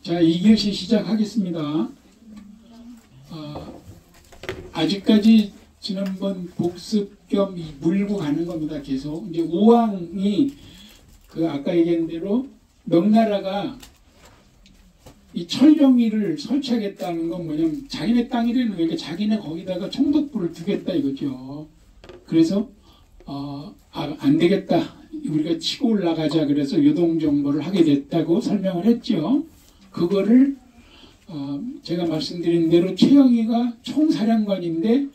자, 2교시 시작하겠습니다. 아직까지 지난번 복습 겸 물고 가는 겁니다. 계속. 이제 5항이 아까 얘기한 대로 명나라가 이 철령위를 설치하겠다는 건 뭐냐면 자기네 땅이라는 거니까 자기네 거기다가 총독부를 두겠다 이거죠. 그래서 안 되겠다. 우리가 치고 올라가자. 그래서 요동정보를 하게 됐다고 설명을 했죠. 그거를 제가 말씀드린 대로 최영희가 총사령관인데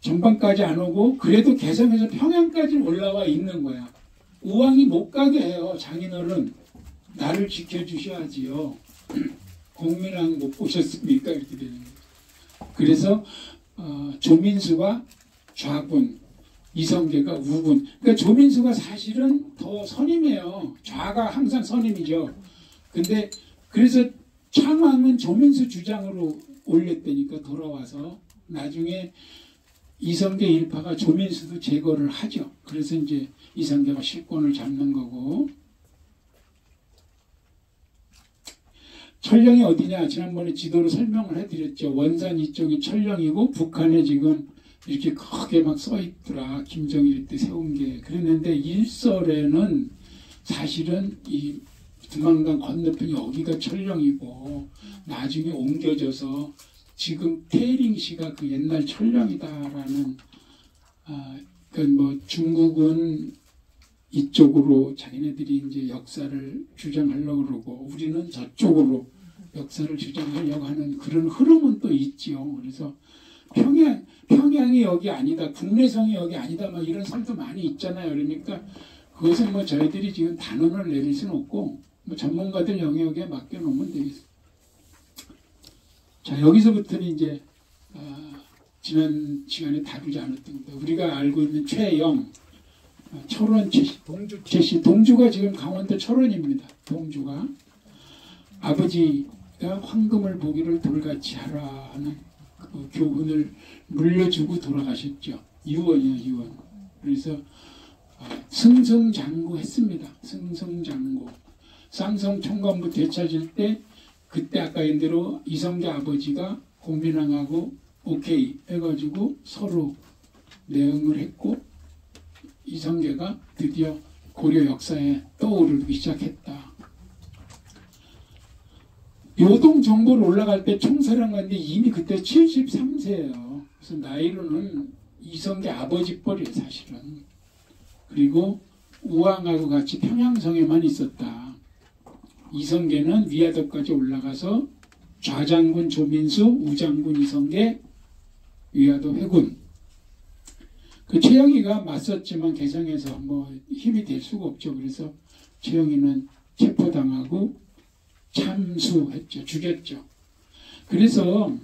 전방까지 안 오고 그래도 개성에서 평양까지 올라와 있는 거야. 우왕이 못 가게 해요. 장인어른 나를 지켜주셔야지요. 공민왕 못 보셨습니까? 이렇게 되는 거예요. 그래서 조민수가 좌군, 이성계가 우군. 그러니까 조민수가 사실은 더 선임이에요. 좌가 항상 선임이죠. 근데 그래서 창왕은 조민수 주장으로 올렸다니까 돌아와서 나중에 이성계 일파가 조민수도 제거를 하죠. 그래서 이제 이성계가 실권을 잡는 거고. 철령이 어디냐? 지난번에 지도로 설명을 해드렸죠. 원산 이쪽이 철령이고 북한에 지금 이렇게 크게 막 써있더라. 김정일 때 세운 게. 그랬는데 일설에는 사실은 이 두만강 건너편 여기가 철령이고 나중에 옮겨져서 지금 태링시가 그 옛날 철령이다라는 중국은 이쪽으로 자기네들이 이제 역사를 주장하려고 그러고 우리는 저쪽으로 역사를 주장하려고 하는 그런 흐름은 또 있지요. 그래서 평양이 여기 아니다, 국내성이 여기 아니다, 막 이런 설도 많이 있잖아요. 그러니까 그것은 뭐 저희들이 지금 단언을 내릴 수는 없고 뭐 전문가들 영역에 맡겨놓으면 되겠습니다. 자, 여기서부터는 이제 지난 시간에 다루지 않았던 것, 우리가 알고 있는 최영, 철원 최씨, 동주 최씨, 동주가 지금 강원도 철원입니다. 동주가 아버지가 황금을 보기를 돌같이 하라 하는 그 교훈을 물려주고 돌아가셨죠. 유언이요, 유언. 그래서 승성장구 했습니다. 승성장구. 쌍성 총관부 되찾을 때 그때 아까 얘기한 대로 이성계 아버지가 공민왕하고 오케이 해가지고 서로 내응을 했고 이성계가 드디어 고려 역사에 떠오르기 시작했다. 요동 정보를 올라갈 때 총사령관인데 이미 그때 73세예요. 그래서 나이로는 이성계 아버지 뻘이에요, 사실은. 그리고 우왕하고 같이 평양성에만 있었다. 이성계는 위화도까지 올라가서 좌장군 조민수, 우장군 이성계, 위화도 회군. 그 최영희가 맞섰지만 개성에서 뭐 힘이 될 수가 없죠. 그래서 최영희는 체포당하고 참수했죠. 죽였죠. 그래서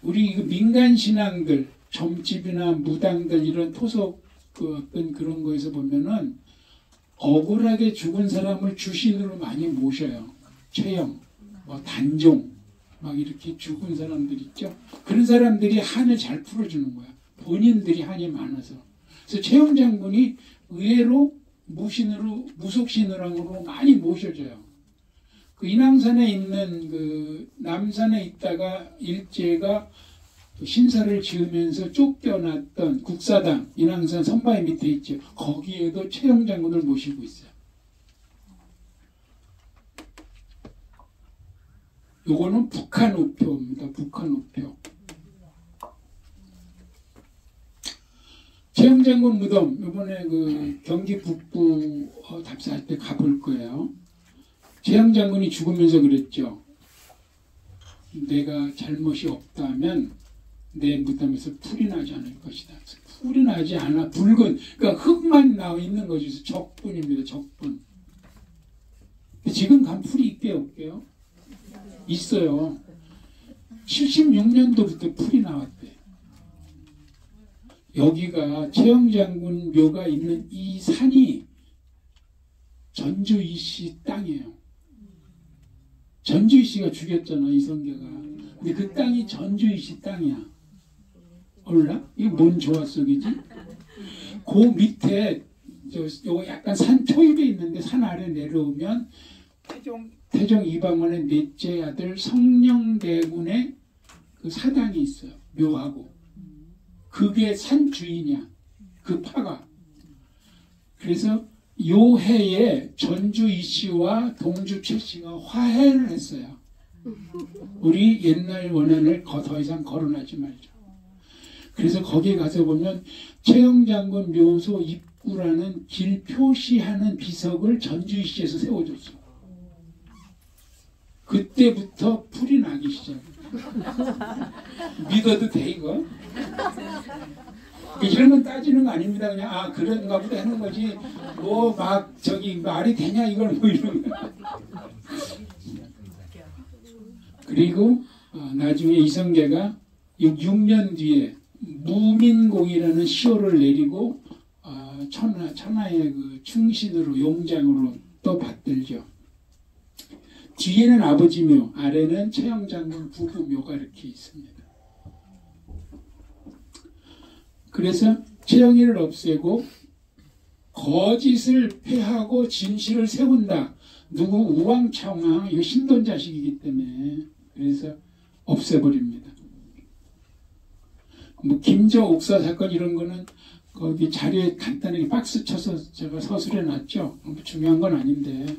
우리 민간 신앙들, 점집이나 무당들 이런 토속 어떤 그런 거에서 보면은 억울하게 죽은 사람을 주신으로 많이 모셔요. 최영, 뭐 단종, 막 이렇게 죽은 사람들 있죠. 그런 사람들이 한을 잘 풀어주는 거야. 본인들이 한이 많아서. 그래서 최영 장군이 의외로 무신으로, 무속신으로 많이 모셔져요. 그 인왕산에 있는 그 남산에 있다가 일제가 신사를 지으면서 쫓겨났던 국사당 인왕산 선바위 밑에 있죠. 거기에도 최영 장군을 모시고 있어요. 요거는 북한 우표입니다. 북한 우표. 최영 장군 무덤 이번에 그 경기 북부 답사할 때 가볼 거예요. 최영 장군이 죽으면서 그랬죠. 내가 잘못이 없다면 내 무덤에서 풀이 나지 않을 것이다. 풀이 나지 않아. 붉은, 그러니까 흙만 나와 있는 거죠. 적분입니다. 적분. 지금 간 풀이 있게요, 없게요? 있어요. 76년도부터 풀이 나왔대. 여기가 최영 장군 묘가 있는 이 산이 전주이 씨 땅이에요. 전주이 씨가 죽였잖아, 이성계가. 근데 그 땅이 전주이 씨 땅이야. 몰라? 이게 뭔 조화 속이지? 그 밑에 요거 약간 산 초입에 있는데 산 아래 내려오면 태종 이방원의 넷째 아들 성령대군의 그 사당이 있어요. 묘하고. 그게 산 주인이야. 그 파가. 그래서 요 해에 전주 이씨와 동주 최씨가 화해를 했어요. 우리 옛날 원한을 더 이상 거론하지 말자. 그래서 거기에 가서 보면 최영장군 묘소 입구라는 길 표시하는 비석을 전주 이씨에서 세워줬어. 그때부터 풀이 나기 시작해. 믿어도 돼 이거? 이런 건 따지는 거 아닙니다. 그냥 아 그런가 보다 하는 거지. 뭐 막 저기 말이 되냐 이걸 뭐 이런 거. 그리고 나중에 이성계가 6년 뒤에 무민공이라는 시호를 내리고 천하의 그 충신으로 용장으로 또 받들죠. 뒤에는 아버지 묘, 아래는 최영장군 부부 묘가 이렇게 있습니다. 그래서 최영희를 없애고 거짓을 폐하고 진실을 세운다. 누구 우왕창왕 이거 신돈 자식이기 때문에 그래서 없애버립니다. 뭐 김저 옥사 사건 이런 거는 거기 자료에 간단하게 박스 쳐서 제가 서술해 놨죠. 뭐 중요한 건 아닌데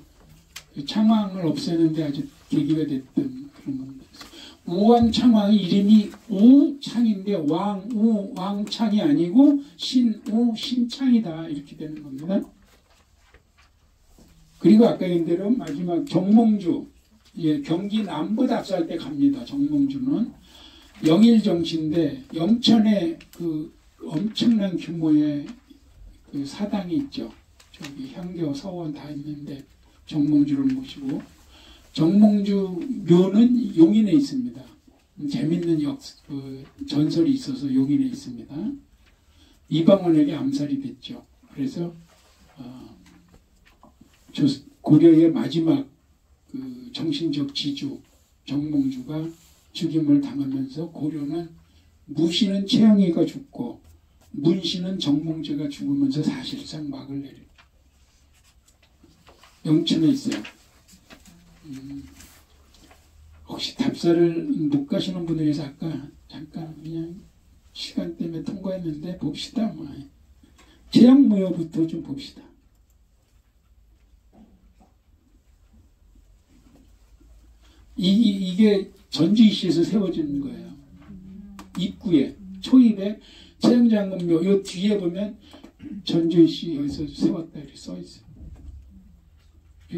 창왕을 없애는데 아주 계기가 됐던 그런 겁니다. 우왕창왕의 이름이 우창인데 왕창이 아니고 신창이다 이렇게 되는 겁니다. 그리고 아까 얘기한 대로 마지막 정몽주 경기 남부 답사할 때 갑니다. 정몽주는 영일정치인데 영천에 그 엄청난 규모의 그 사당이 있죠. 저기 향교 서원 다 있는데 정몽주를 모시고 정몽주 묘는 용인에 있습니다. 재밌는 전설이 있어서 용인에 있습니다. 이방원에게 암살이 됐죠. 그래서 고려의 마지막 그 정신적 지주 정몽주가 죽임을 당하면서 고려는 무씨는 최영희가 죽고 문씨는 정몽주가 죽으면서 사실상 막을 내립니다. 영천에 있어요. 혹시 답사를 못 가시는 분을 위해서 아까 잠깐 그냥 시간 때문에 통과했는데 봅시다. 뭐. 제약무효부터 좀 봅시다. 이게 전주이시에서 세워진 거예요. 입구에 초입에 최영장군묘 요 뒤에 보면 전주이시 여기서 세웠다 이렇게 써 있어요.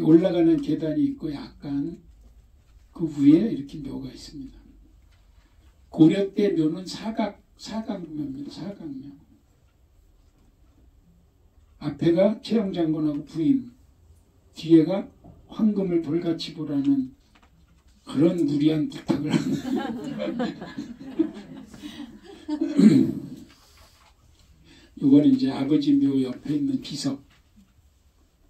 올라가는 계단이 있고 약간 그 위에 이렇게 묘가 있습니다. 고려 때 묘는 사각묘입니다. 사각묘. 앞에가 최영장군하고 부인, 뒤에가 황금을 돌같이 보라는 그런 무리한 부탁을 합니다. 이거는 이제 아버지 묘 옆에 있는 비석.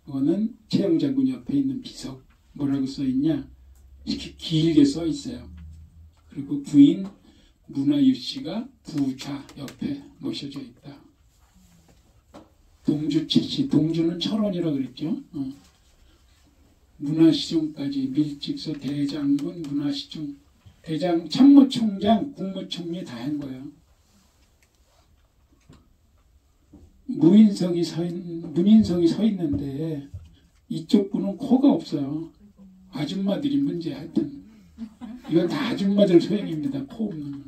이거는 최영장군 옆에 있는 비석. 뭐라고 써있냐? 이렇게 길게 써있어요. 그리고 부인 문화유 씨가 부좌 옆에 모셔져 있다. 동주 최씨, 동주는 철원이라고 그랬죠. 문화시중까지 밀직서 대장군 문화시중 대장 참모총장 국무총리 다 한 거예요. 문인석이 서 있는데 이쪽 분은 코가 없어요. 아줌마들이 문제 하여튼 이건 다 아줌마들 소행입니다. 코 없는.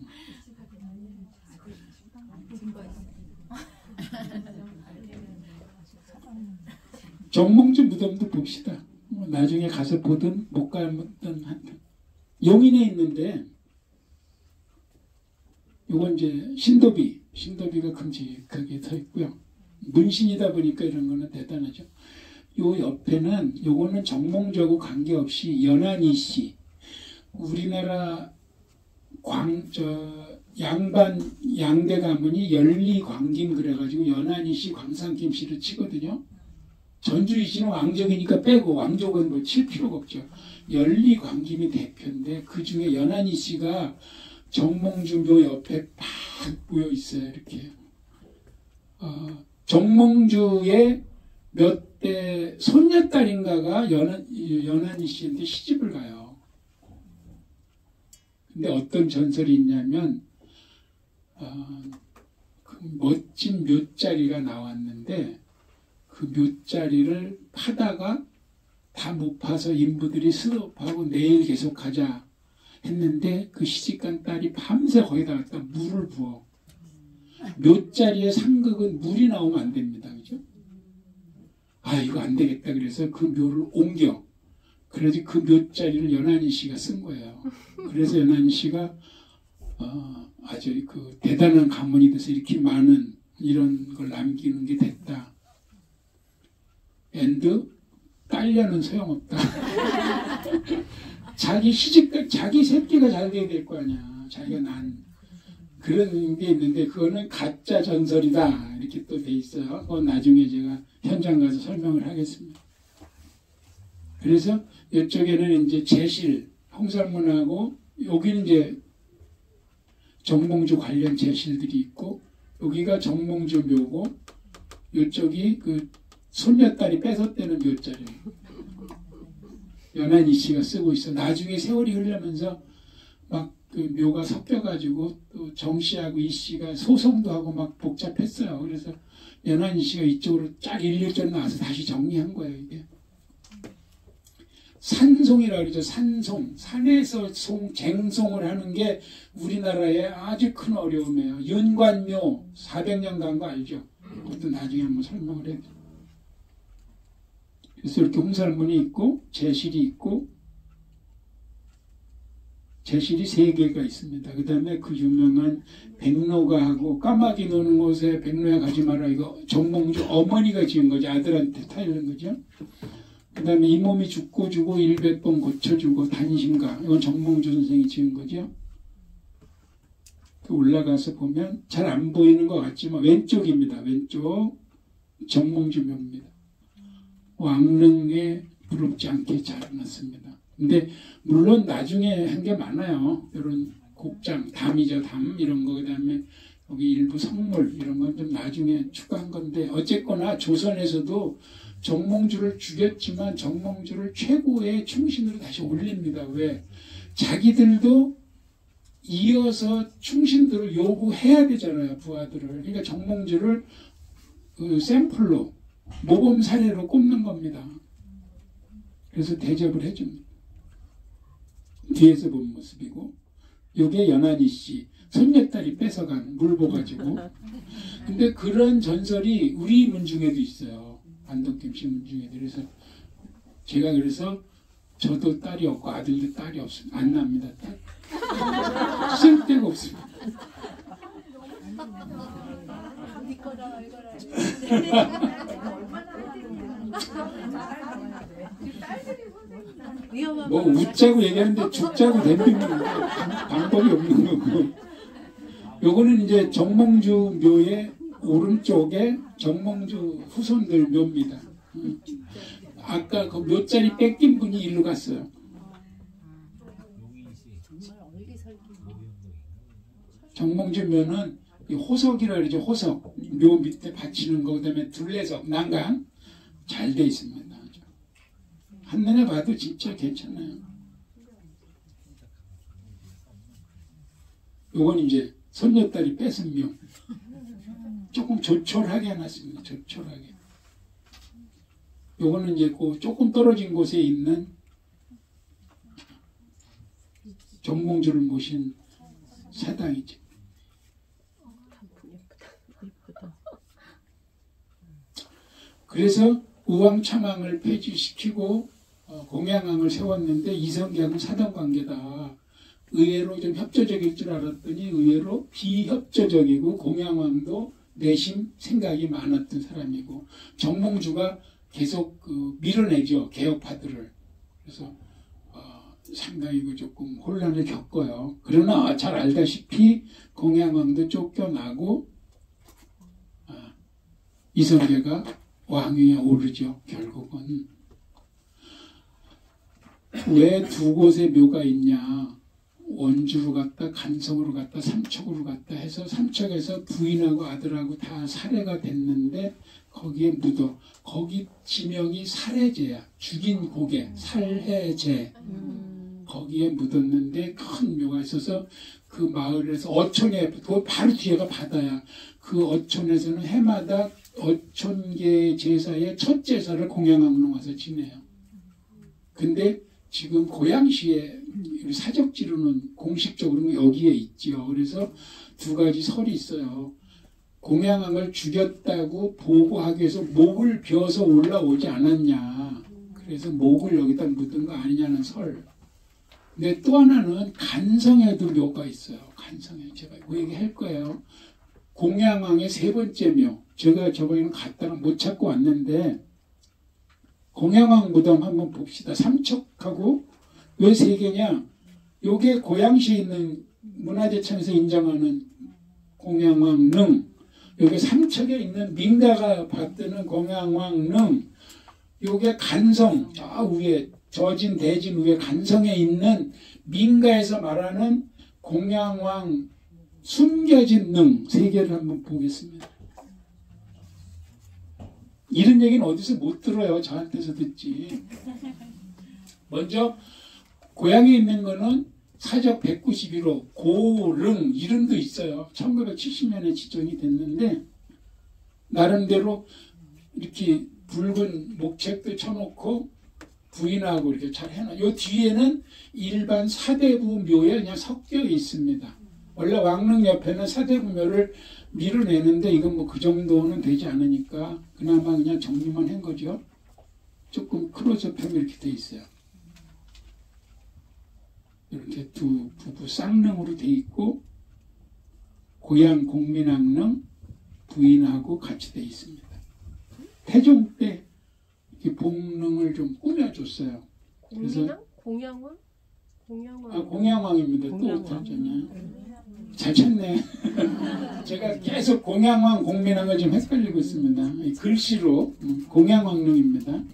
정몽주 무덤도 봅시다. 나중에 가서 보든 못 가든 하여튼 용인에 있는데 요건 이제 신도비가 큼직하게 서 있고요. 문신이다 보니까 이런 거는 대단하죠. 요 옆에는 요거는 정몽주하고 관계없이 연안이씨 우리나라 양대 가문이 열리광김 그래가지고 연안이씨 광산김씨를 치거든요. 전주이씨는 왕족이니까 빼고 왕족은 뭐 칠 필요가 없죠. 열리광김이 대표인데 그 중에 연안이씨가 정몽주묘 옆에 딱 모여 있어요. 이렇게 정몽주의 몇 대 손녀딸인가가 연한이 씨한테 시집을 가요. 근데 어떤 전설이 있냐면 그 멋진 묘자리가 나왔는데 그 묘자리를 파다가 다 못 파서 인부들이 스톱하고 내일 계속하자 했는데 그 시집간 딸이 밤새 거기다 갖다 물을 부어. 묘자리의 상극은 물이 나오면 안 됩니다. 그죠? 아, 이거 안 되겠다. 그래서 그 묘를 옮겨. 그래서 그 묘자리를 연한이 씨가 쓴 거예요. 그래서 연한이 씨가 아주 그 대단한 가문이 돼서 이렇게 많은 이런 걸 남기는 게 됐다. 앤드 딸려는 소용없다. 자기 자기 새끼가 잘 돼야 될 거 아니야. 자기가 난 그런 게 있는데 그거는 가짜 전설이다. 이렇게 또 돼 있어요. 그건 나중에 제가 현장 가서 설명을 하겠습니다. 그래서 이쪽에는 이제 제실, 홍살문하고 여기는 이제 정몽주 관련 제실들이 있고 여기가 정몽주 묘고 이쪽이 그 손녀딸이 뺏었다는 묘자리예요. 연한이 씨가 쓰고 있어. 나중에 세월이 흐르면서 막 그 묘가 섞여가지고 또 정 씨하고 이 씨가 소송도 하고 막 복잡했어요. 그래서 연한이 씨가 이쪽으로 쫙 일일전 나와서 다시 정리한 거예요. 이게 산송이라고 그러죠. 산송. 산에서 쟁송을 하는 게 우리나라의 아주 큰 어려움이에요. 연관묘 400년 간 거 알죠? 그것도 나중에 한번 설명을 해요. 그래서 이렇게 홍살문이 있고 제실이 있고 제실이 3개가 있습니다. 그 다음에 그 유명한 백로가 하고 까마귀 노는 곳에 백로야 가지 마라. 이거 정몽주 어머니가 지은 거죠. 아들한테 타이는 거죠. 그 다음에 이 몸이 죽고 주고 100번 고쳐주고 단심가. 이건 정몽주 선생이 지은 거죠. 올라가서 보면 잘 안 보이는 것 같지만 왼쪽입니다. 왼쪽 정몽주묘입니다. 왕릉에 부럽지 않게 잘 해놨습니다. 근데 물론 나중에 한 게 많아요. 이런 곡장, 담이죠. 담 이런 거. 그 다음에 여기 일부 성물 이런 건 좀 나중에 추가한 건데 어쨌거나 조선에서도 정몽주를 죽였지만 정몽주를 최고의 충신으로 다시 올립니다. 왜? 자기들도 이어서 충신들을 요구해야 되잖아요. 부하들을. 그러니까 정몽주를 그 샘플로 모범 사례로 꼽는 겁니다. 그래서 대접을 해줍니다. 뒤에서 본 모습이고 요게 연한이 씨 손녀딸이 뺏어간 물보 가지고. 근데 그런 전설이 우리 문중에도 있어요. 안덕김 씨 문중에도. 그래서 제가 그래서 저도 딸이 없고 아들도 딸이 없습니다. 안 납니다. 딸. 쓸데가 없습니다. 뭐 웃자고 얘기하는데 죽자고 대표는 방법이 없는 거고. 요거는 이제 정몽주 묘의 오른쪽에 정몽주 후손들 묘입니다. 아까 그 묘자리 뺏긴 분이 일로 갔어요. 정몽주 묘는 호석이라 그러죠. 호석. 묘 밑에 받치는 거. 그 다음에 둘레석, 난간 잘 돼 있습니다. 한눈에 봐도 진짜 괜찮아요. 요건 이제 손녀딸이 뺏은 묘. 조금 조촐하게 해놨습니다. 조촐하게. 요거는 이제 그 조금 떨어진 곳에 있는 정몽주를 모신 사당이죠. 그래서 우왕창왕을 폐지시키고 공양왕을 세웠는데 이성계하고 사돈관계다. 의외로 좀 협조적일 줄 알았더니 의외로 비협조적이고 공양왕도 내심 생각이 많았던 사람이고 정몽주가 계속 밀어내죠. 개혁파들을. 그래서 상당히 조금 혼란을 겪어요. 그러나 잘 알다시피 공양왕도 쫓겨나고 이성계가 왕위에 오르죠. 결국은. 왜 두 곳에 묘가 있냐. 원주로 갔다 간성으로 갔다 삼척으로 갔다 해서 삼척에서 부인하고 아들하고 다 살해가 됐는데 거기에 묻어. 거기 지명이 살해제야. 죽인 고개 살해제. 거기에 묻었는데 큰 묘가 있어서 그 마을에서 어촌에 바로 뒤에가 바다야. 그 어촌에서는 해마다 어촌계 제사의 첫 제사를 공양왕릉 와서 지내요. 근데 지금 고양시에 사적지로는 공식적으로 여기에 있지요. 그래서 두 가지 설이 있어요. 공양왕을 죽였다고 보고하기 위해서 목을 베어서 올라오지 않았냐. 그래서 목을 여기다 묻은 거 아니냐는 설. 근데 또 하나는 간성에도 묘가 있어요. 간성에 제가 그 얘기 할 거예요. 공양왕의 세 번째 묘. 제가 저번에는 갔다가 못 찾고 왔는데 공양왕 무덤 한번 봅시다. 삼척하고 왜 세 개냐? 요게 고양시에 있는 문화재청에서 인정하는 공양왕릉, 요게 삼척에 있는 민가가 받드는 공양왕릉, 요게 간성, 저 위에 저진 대진 위에 간성에 있는 민가에서 말하는 공양왕 숨겨진 능 세 개를 한번 보겠습니다. 이런 얘기는 어디서 못 들어요. 저한테서 듣지. 먼저 고향에 있는 거는 사적 191호 고릉 이름도 있어요. 1970년에 지정이 됐는데 나름대로 이렇게 붉은 목책도 쳐놓고 부인하고 이렇게 잘 해놔. 요 뒤에는 일반 사대부 묘에 그냥 섞여 있습니다. 원래 왕릉 옆에는 사대부 묘를 밀어내는데 이건 뭐 그 정도는 되지 않으니까 그나마 그냥 정리만 한 거죠. 조금 클로즈업하면 이렇게 돼 있어요. 이렇게 두 부부 쌍릉으로 돼 있고 고향 공민왕릉 부인하고 같이 돼 있습니다. 태종 때 이렇게 복릉을 좀 꾸며줬어요. 공민왕? 공양왕? 공양왕. 아, 공양왕입니다. 또 어쩌냐. 잘 찾네. 제가 계속 공양왕, 공민왕을 좀 헷갈리고 있습니다. 글씨로 공양왕릉입니다.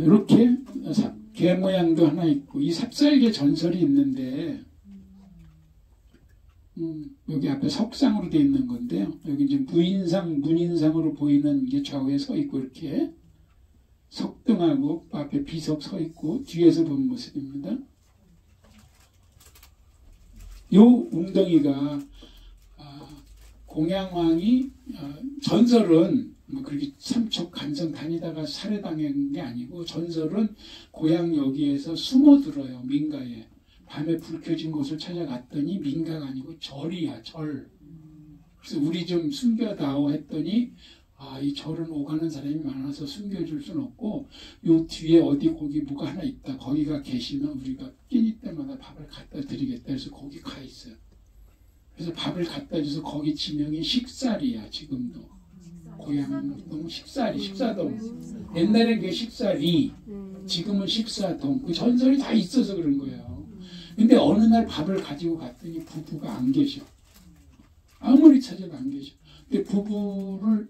이렇게 개 모양도 하나 있고 이 삽살개 전설이 있는데 여기 앞에 석상으로 되어 있는 건데요. 여기 이제 무인상, 문인상으로 보이는 게 좌우에 서 있고 이렇게 석등하고 앞에 비석 서 있고 뒤에서 본 모습입니다. 요 웅덩이가 공양왕이 전설은 뭐 그렇게 삼척 간성 다니다가 살해당한 게 아니고 전설은 고향 여기에서 숨어들어요. 민가에. 밤에 불 켜진 곳을 찾아갔더니 민가가 아니고 절이야. 절. 그래서 우리 좀 숨겨다오 했더니 이 절은 오가는 사람이 많아서 숨겨줄 수는 없고 요 뒤에 어디 거기 뭐가 하나 있다. 거기가 계시면 우리가 끼니 때마다 밥을 갖다 드리겠다 해서 거기 가 있어요. 그래서 밥을 갖다 줘서 거기 지명이 식살이야. 지금도. 고향동 식살이, 식사동. 옛날에 그게 식살이, 지금은 식사동. 그 전설이 다 있어서 그런 거예요. 근데 어느 날 밥을 가지고 갔더니 부부가 안 계셔. 아무리 찾아도 안 계셔. 근데 부부를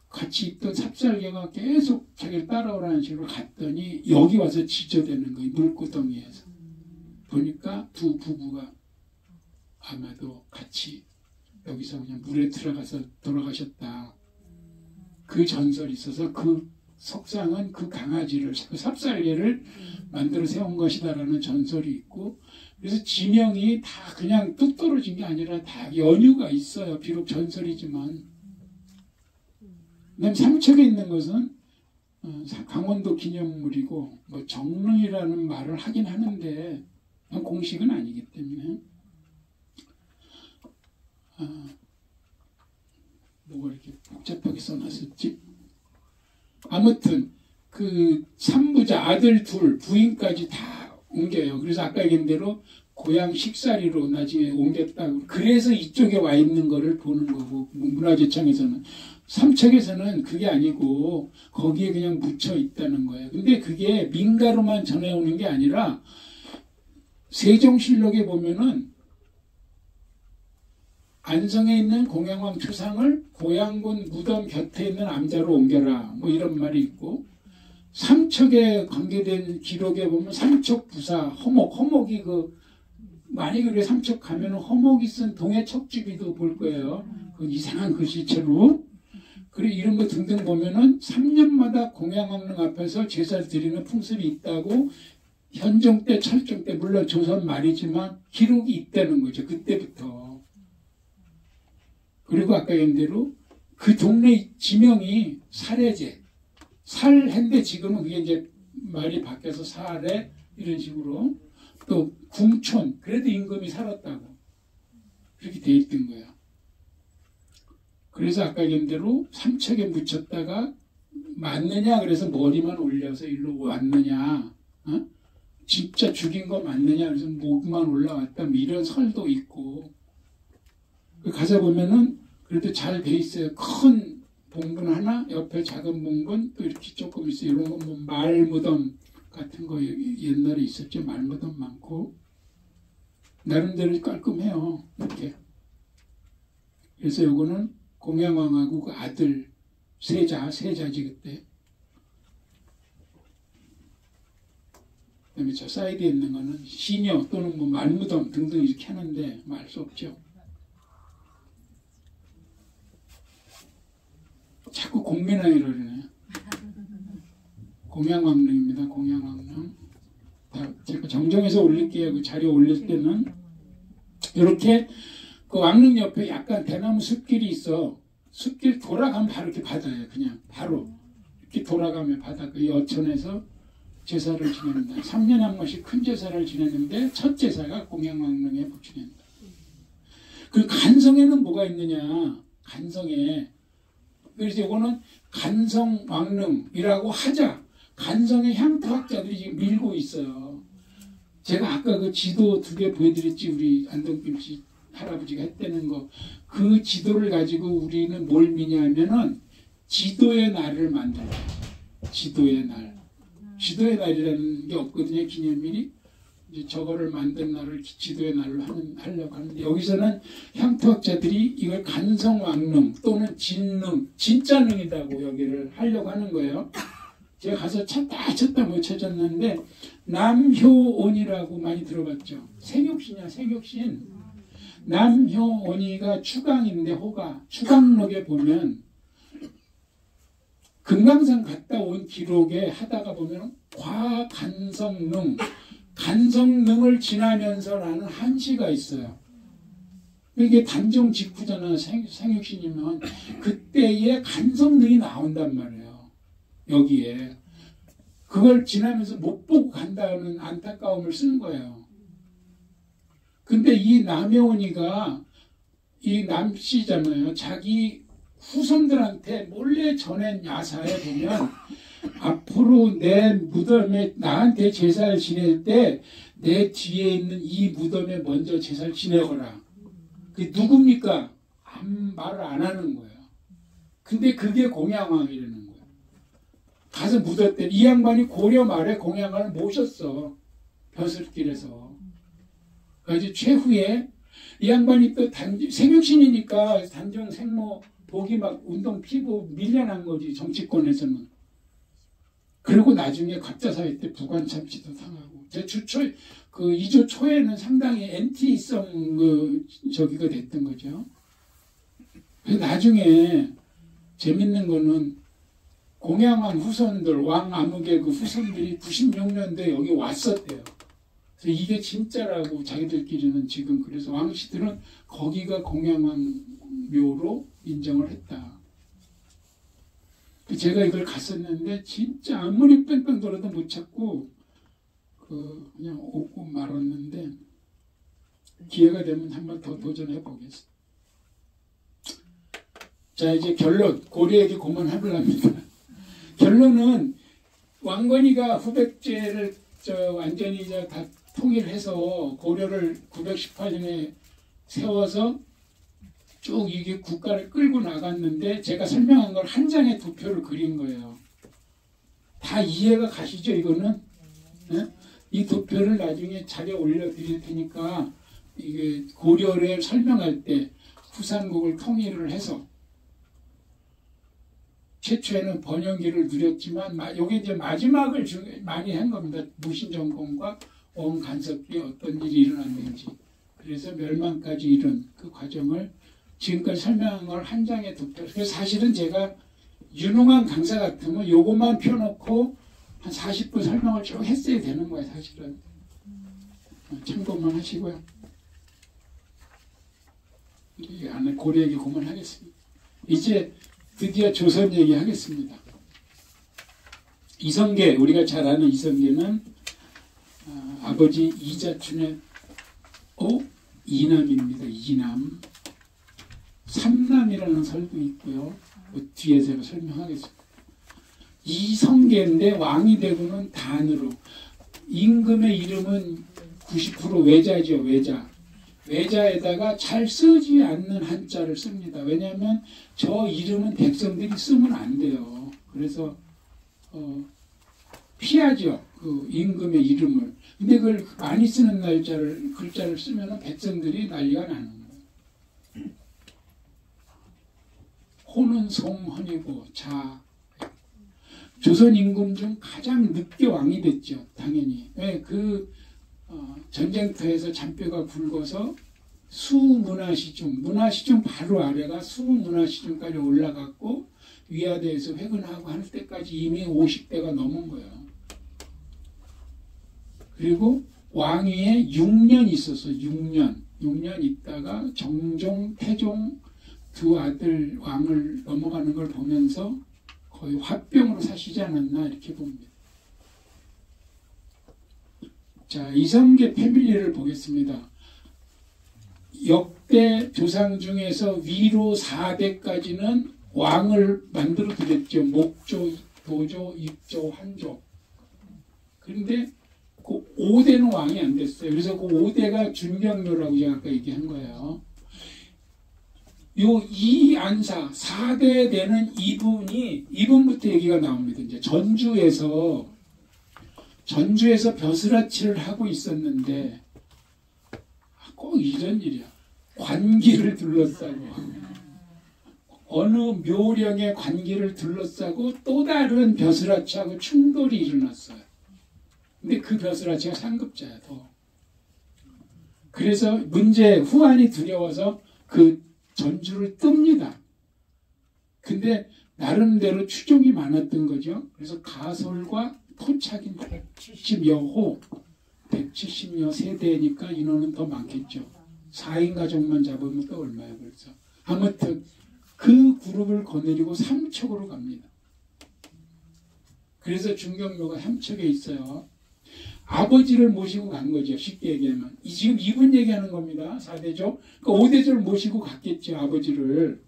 같이 있던 삽살개가 계속 자기를 따라오라는 식으로 갔더니 여기 와서 지저대는 거예요. 물구덩이에서. 보니까 두 부부가 아마도 같이 여기서 그냥 물에 들어가서 돌아가셨다. 그 전설이 있어서 그 석상은 그 강아지를, 그 삽살개를 만들어 세운 것이다라는 전설이 있고 그래서 지명이 다 그냥 뚝 떨어진 게 아니라 다 연유가 있어요. 비록 전설이지만. 그다음 삼척에 있는 것은 강원도 기념물이고 뭐 정릉이라는 말을 하긴 하는데 공식은 아니기 때문에 뭐가 이렇게 복잡하게 써놨었지? 아무튼 그 삼부자 아들 둘 부인까지 다 옮겨요. 그래서 아까 얘기한 대로 고향 식사리로 나중에 옮겼다고. 그래서 이쪽에 와 있는 거를 보는 거고 문화재청에서는. 삼척에서는 그게 아니고 거기에 그냥 묻혀 있다는 거예요. 근데 그게 민가로만 전해오는 게 아니라 세종실록에 보면은 안성에 있는 공양왕 초상을 고양군 무덤 곁에 있는 암자로 옮겨라 뭐 이런 말이 있고 삼척에 관계된 기록에 보면 삼척부사, 허목이 만약에 우리 삼척 가면 허목이 쓴 동해 척주비도 볼 거예요. 그 이상한 글씨체로. 그리고 이런 거 등등 보면은 3년마다 공양왕릉 앞에서 제사를 드리는 풍습이 있다고 현종 때, 철종 때, 물론 조선 말이지만 기록이 있다는 거죠. 그때부터. 그리고 아까 얘기한 대로 그 동네 지명이 살해제. 살해인데 지금은 그게 이제 말이 바뀌어서 살해 이런 식으로. 또 궁촌. 그래도 임금이 살았다고. 그렇게 돼 있던 거예요. 그래서 아까 얘기한 대로 삼척에 묻혔다가 맞느냐 그래서 머리만 올려서 일로 왔느냐. 어? 진짜 죽인 거 맞느냐 그래서 목만 올라왔다 뭐 이런 설도 있고. 가서 보면은 그래도 잘 돼 있어요. 큰 봉분 하나 옆에 작은 봉분 또 이렇게 조금 있어요. 이런 건 뭐 말무덤 같은 거 옛날에 있었죠. 말무덤 많고 나름대로 깔끔해요. 이렇게. 그래서 요거는 공양왕하고 그 아들 세자지 그때. 그다음에 저 사이드에 있는 거는 시녀 또는 뭐 말무덤 등등 이렇게 하는데 말 수 없죠. 자꾸 공민왕이라 그러네. 공양왕릉입니다. 공양왕릉. 제가 정정해서 올릴게요. 그 자료 올릴 때는 이렇게 그 왕릉 옆에 약간 대나무 숲길이 있어. 숲길 돌아가면 바로 이렇게 바다예요. 그냥 바로 이렇게 돌아가면 바다. 그 여천에서 제사를 지냅니다. 3년에 한 번씩 큰 제사를 지내는데 첫 제사가 공양왕릉에 붙이낸다. 그 간성에는 뭐가 있느냐? 간성에. 그래서 이거는 간성왕릉이라고 하자. 간성의 향토학자들이 지금 밀고 있어요. 제가 아까 그 지도 2개 보여드렸지. 우리 안동김 씨 할아버지가 했다는 거. 그 지도를 가지고 우리는 뭘 미냐면은 지도의 날을 만들어요. 지도의 날. 지도의 날이라는 게 없거든요. 기념일이. 이제 저거를 만든 날을 지도의 날로 하려고 하는데 여기서는 향토학자들이 이걸 간성왕릉 또는 진릉, 진짜릉이라고 여기를 하려고 하는 거예요. 제가 가서 찾다 못 찾았는데 남효온이라고 많이 들어봤죠. 생육신이야. 생육신. 남효온이가 추강인데 호가 추강록에 보면 금강산 갔다 온 기록에 하다가 보면 과간성릉 간성릉을 지나면서라는 한시가 있어요. 이게 단종 직후잖아요. 생육신이면 그때의 간성릉이 나온단 말이에요. 여기에 그걸 지나면서 못 보고 간다는 안타까움을 쓴 거예요. 근데 이 남효원이가 이 남씨잖아요. 자기 후손들한테 몰래 전한 야사에 보면 앞으로 내 무덤에 나한테 제사를 지낼 때 내 뒤에 있는 이 무덤에 먼저 제사를 지내거라. 그게 누굽니까? 말을 안 하는 거예요. 근데 그게 공양왕이라는 거예요. 가서 묻었대. 이 양반이 고려 말에 공양왕을 모셨어. 벼슬길에서. 그래서 최후에 이 양반이 또 생육신이니까 단종 생모 복이 막 운동 피고 밀려난 거지. 정치권에서는. 그리고 나중에 갑자사회 때 부관참시도 당하고. 제 주초 그 2조 초에는 상당히 엔티성 저기가 됐던 거죠. 나중에 재밌는 거는 공양왕 후손들 왕암흑의 그 후손들이 96년도에 여기 왔었대요. 그래서 이게 진짜라고 자기들끼리는 지금 그래서 왕씨들은 거기가 공양왕 묘로 인정을 했다. 제가 이걸 갔었는데 진짜 아무리 뺑뺑 돌아도 못 찾고 그냥 오고 말았는데 기회가 되면 한번 더 도전해 보겠습니다. 자 이제 결론 고려에게 고문하려합니다. 결론은 왕건이가 후백제를 완전히 다 통일해서 고려를 918년에 세워서 쭉 이게 국가를 끌고 나갔는데 제가 설명한 걸 한 장의 도표를 그린 거예요. 다 이해가 가시죠 이거는? 네? 이 도표를 나중에 자료 올려드릴 테니까 이게 고려를 설명할 때 후삼국을 통일을 해서 최초에는 번영기를 누렸지만 요게 이제 마지막을 많이 한 겁니다. 무신정권과 원간섭기에 어떤 일이 일어났는지. 그래서 멸망까지 이른 그 과정을 지금까지 설명을 한 장에 덮여. 그래서 사실은 제가 유능한 강사 같으면 요것만 펴놓고 한 40분 설명을 쭉 했어야 되는 거예요. 사실은. 참고만 하시고요. 이 안에 고려 얘기 그만하겠습니다. 이제 드디어 조선 얘기하겠습니다. 이성계, 우리가 잘 아는 이성계는 아버지 이자춘의 이남입니다. 이남. 삼남이라는 설도 있고요. 뒤에 제가 설명하겠습니다. 이성계인데 왕이 되고는 단으로. 임금의 이름은 90% 외자죠. 외자. 외자에다가 잘 쓰지 않는 한자를 씁니다. 왜냐하면 저 이름은 백성들이 쓰면 안 돼요. 그래서 피하죠. 그 임금의 이름을. 근데 그걸 많이 쓰는 글자를 쓰면 백성들이 난리가 나는 거예요. 호는 송헌이고 자. 조선 임금 중 가장 늦게 왕이 됐죠. 당연히. 왜? 전쟁터에서 잔뼈가 굵어서 수문화시중, 문화시중 바로 아래가 수문화시중까지 올라갔고 위아래에서 회근하고 할 때까지 이미 50대가 넘은 거예요. 그리고 왕위에 6년 있어서 6년 있다가 정종, 태종 두 아들 왕을 넘어가는 걸 보면서 거의 화병으로 사시지 않았나 이렇게 봅니다. 자, 이성계 패밀리를 보겠습니다. 역대 조상 중에서 위로 4대까지는 왕을 만들어 드렸죠. 목조, 도조, 입조, 한조. 그런데 그 5대는 왕이 안 됐어요. 그래서 그 5대가 준경묘라고 제가 아까 얘기한 거예요. 요 이안사 4대 되는 이분부터 얘기가 나옵니다. 이제 전주에서 벼슬아치를 하고 있었는데 꼭 이런 일이야. 관기를 둘러싸고 어느 묘령의 관기를 둘러싸고 또 다른 벼슬아치하고 충돌이 일어났어요. 근데 그 벼슬아치가 상급자야. 더. 그래서 후환이 두려워서 그 전주를 뜹니다. 근데 나름대로 추종이 많았던 거죠. 그래서 가솔과 토착인 170여 세대니까 인원은 더 많겠죠. 4인 가족만 잡으면 또 얼마야 벌써. 아무튼 그 그룹을 거느리고 삼척으로 갑니다. 그래서 중경묘가 삼척에 있어요. 아버지를 모시고 간 거죠. 쉽게 얘기하면. 지금 이분 얘기하는 겁니다. 4대조. 그러니까 5대조를 모시고 갔겠죠. 아버지를.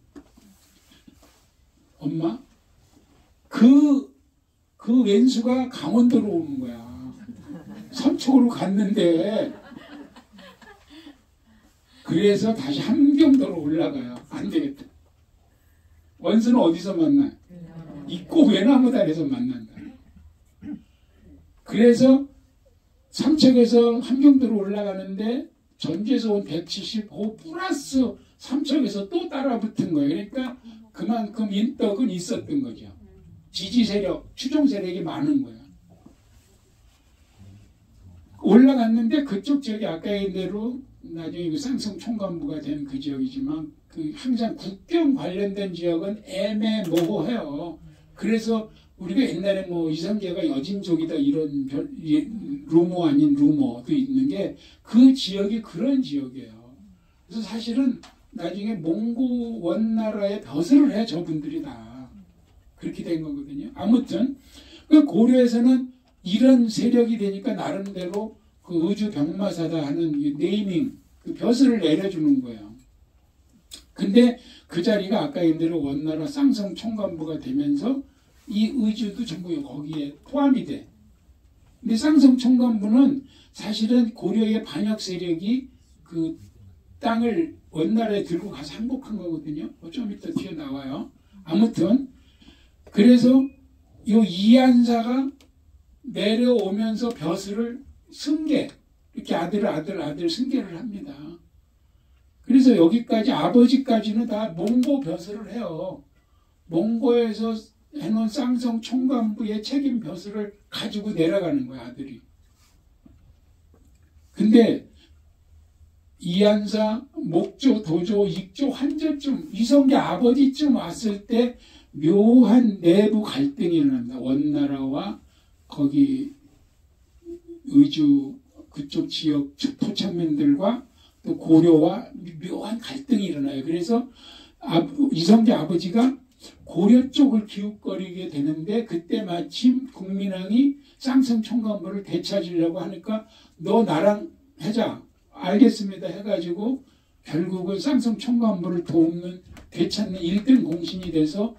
엄마? 그 왼수가 강원도로 오는 거야. 삼척으로 갔는데 그래서 다시 함경도로 올라가요. 안 되겠다. 원수는 어디서 만나요? 있고 외나무다리에서 만난다. 그래서 삼척에서 함경도로 올라가는데 전주에서 온 175 플러스 삼척에서 또 따라붙은 거예요. 그러니까 그만큼 인덕은 있었던 거죠. 지지 세력, 추종 세력이 많은 거예요. 올라갔는데 그쪽 지역이 아까 얘기한 대로 나중에 그 쌍성 총관부가 된 그 지역이지만 항상 국경 관련된 지역은 애매모호해요. 그래서 우리가 옛날에 이성계가 여진족이다 이런 루머 아닌 루머도 있는 게 그 지역이 그런 지역이에요. 그래서 사실은 나중에 몽고 원나라의 벼슬을 해 저분들이 다. 그렇게 된 거거든요. 아무튼 고려에서는 이런 세력이 되니까 나름대로 그 의주 병마사다 하는 네이밍 그 벼슬을 내려주는 거예요. 근데 그 자리가 아까 얘기한 대로 원나라 쌍성 총관부가 되면서 이 의주도 전부 거기에 포함이 돼. 근데 쌍성 총관부는 사실은 고려의 반역 세력이 그 땅을 원나라에 들고 가서 항복한 거거든요. 좀 이따 뒤에 나와요. 아무튼 그래서 이 이안사가 내려오면서 벼슬을 승계, 이렇게 아들 승계를 합니다. 그래서 여기까지 아버지까지는 다 몽고 벼슬을 해요. 몽고에서 해놓은 쌍성 총관부의 책임 벼슬을 가지고 내려가는 거야, 아들이. 근데 이한사, 목조, 도조, 익조, 환조쯤, 이성계 아버지쯤 왔을 때 묘한 내부 갈등이 일어납니다. 원나라와 거기 의주 그쪽 지역 토착민들과 또 고려와 묘한 갈등이 일어나요. 그래서 이성계 아버지가 고려 쪽을 기웃거리게 되는데 그때 마침 국민왕이 쌍성 총관부를 되찾으려고 하니까 너 나랑 하자. 알겠습니다 해가지고 결국은 쌍성 총관부를 돕는 되찾는 1등 공신이 돼서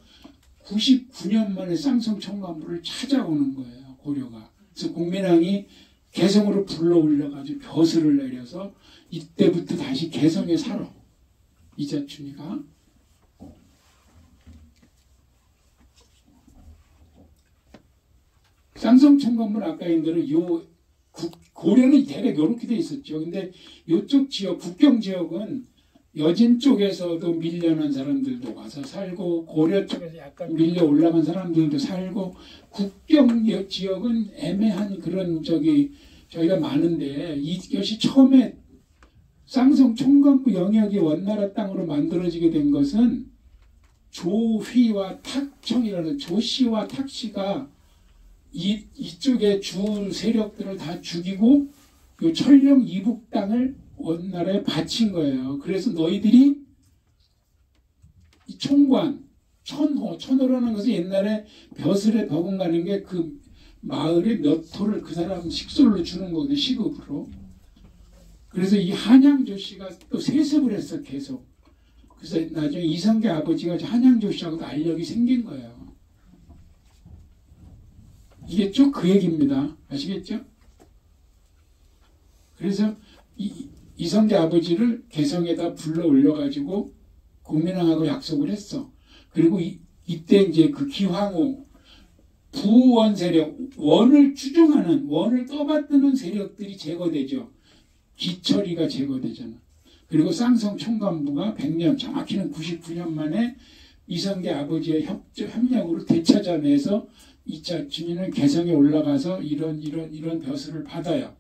99년 만에 쌍성 총관부를 찾아오는 거예요. 고려가. 그래서 국민왕이 개성으로 불러 올려가지고 벼슬을 내려서 이때부터 다시 개성에 살아. 이자춘이가. 쌍성 총관부는 아까 얘기한 대로 고려는 대략 이렇게 돼 있었죠. 근데 이쪽 지역, 국경 지역은 여진 쪽에서도 밀려난 사람들도 와서 살고 고려 쪽에서 약간 밀려 올라간 사람들도 살고 국경 지역은 애매한 그런 저희가 많은데 이것이 처음에 쌍성 총관부 영역이 원나라 땅으로 만들어지게 된 것은 조휘와 탁청이라는 조씨와 탁씨가 이쪽의 주 세력들을 다 죽이고 요 천령 이북 땅을 원나라에 바친 거예요. 그래서 너희들이 이 총관, 천호라는 것은 옛날에 벼슬에 버금가는 게 그 마을의 몇 토를 그 사람 식솔로 주는 거거든요. 시급으로. 그래서 이 한양조씨가 또 세습을 했어 계속. 그래서 나중에 이성계 아버지가 한양조씨하고도 알력이 생긴 거예요. 이게 쭉 그 얘기입니다. 아시겠죠? 그래서 이성계 아버지를 개성에다 불러 올려가지고 국민왕하고 약속을 했어. 그리고 이때 이제 그 기황후 부원 세력, 원을 추종하는, 원을 떠받드는 세력들이 제거되죠. 기철이가 제거되잖아. 그리고 쌍성 총관부가 100년, 정확히는 99년 만에 이성계 아버지의 협력으로 되찾아내서 이자춘이는 개성에 올라가서 이런 벼슬을 받아요.